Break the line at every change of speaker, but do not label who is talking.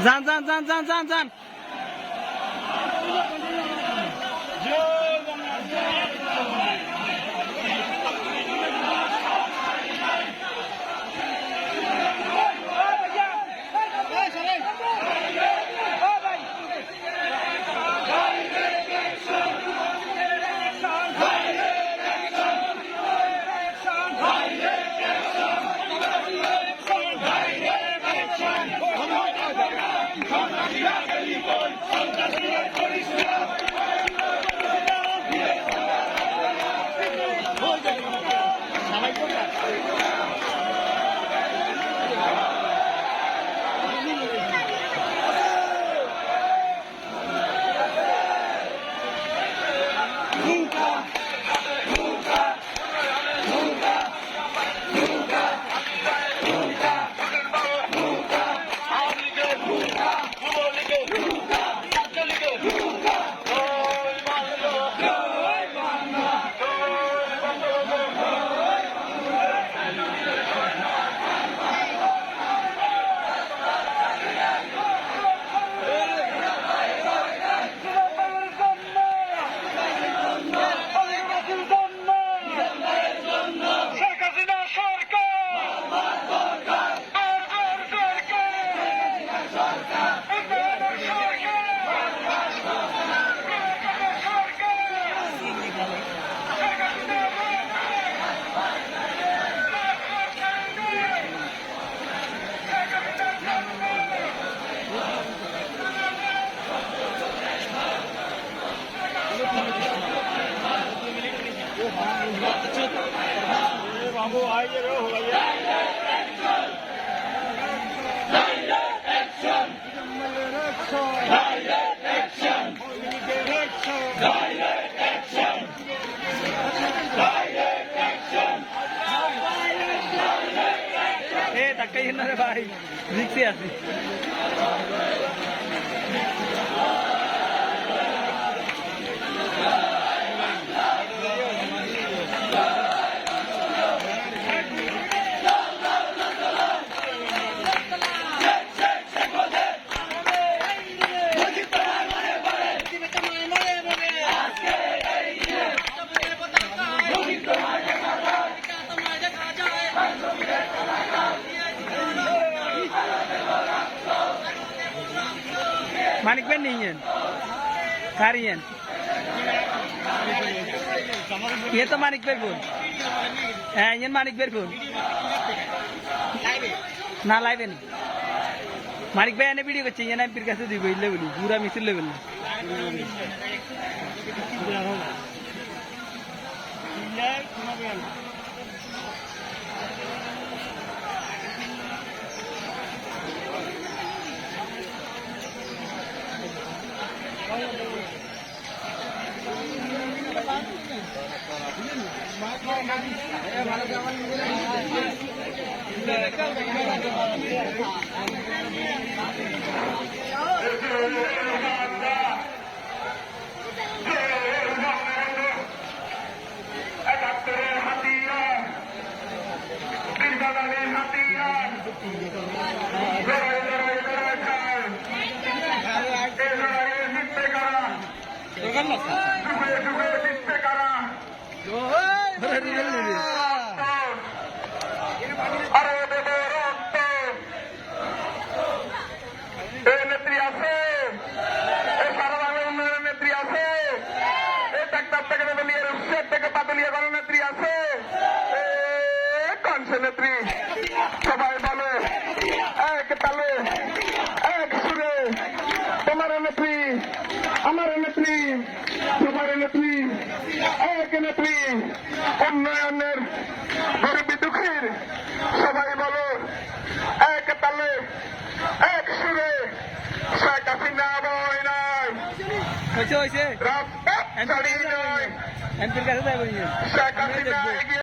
যান যান যান যান যান যান
बाबू आइए रो हो गया
धक्का ही ना रे भाई रिक्शे आती मानिक बेन नहीं है कारियन ये तो मानिक बेर बोल ये मानिक बेर बोल ना लाइव नहीं मानिक बेन ने वीडियो करते हैं ना फिर कैसे दी बोले बोली पूरा मिसल लेवल
নেত্রী সবাই বলে এক তালে এক সুরে তোমার নেত্রী আমার নেত্রী তোমার নেত্রী এক নেত্রী উন্নয়নের গরিব দুঃখীর সবাই বলো এক তালে এক সুরে শেখ হাসিনা বই নয়
হয়েছে
রাস্তা ছাড়ি নয়
এমপির কাছে যাই বলি
শেখ হাসিনা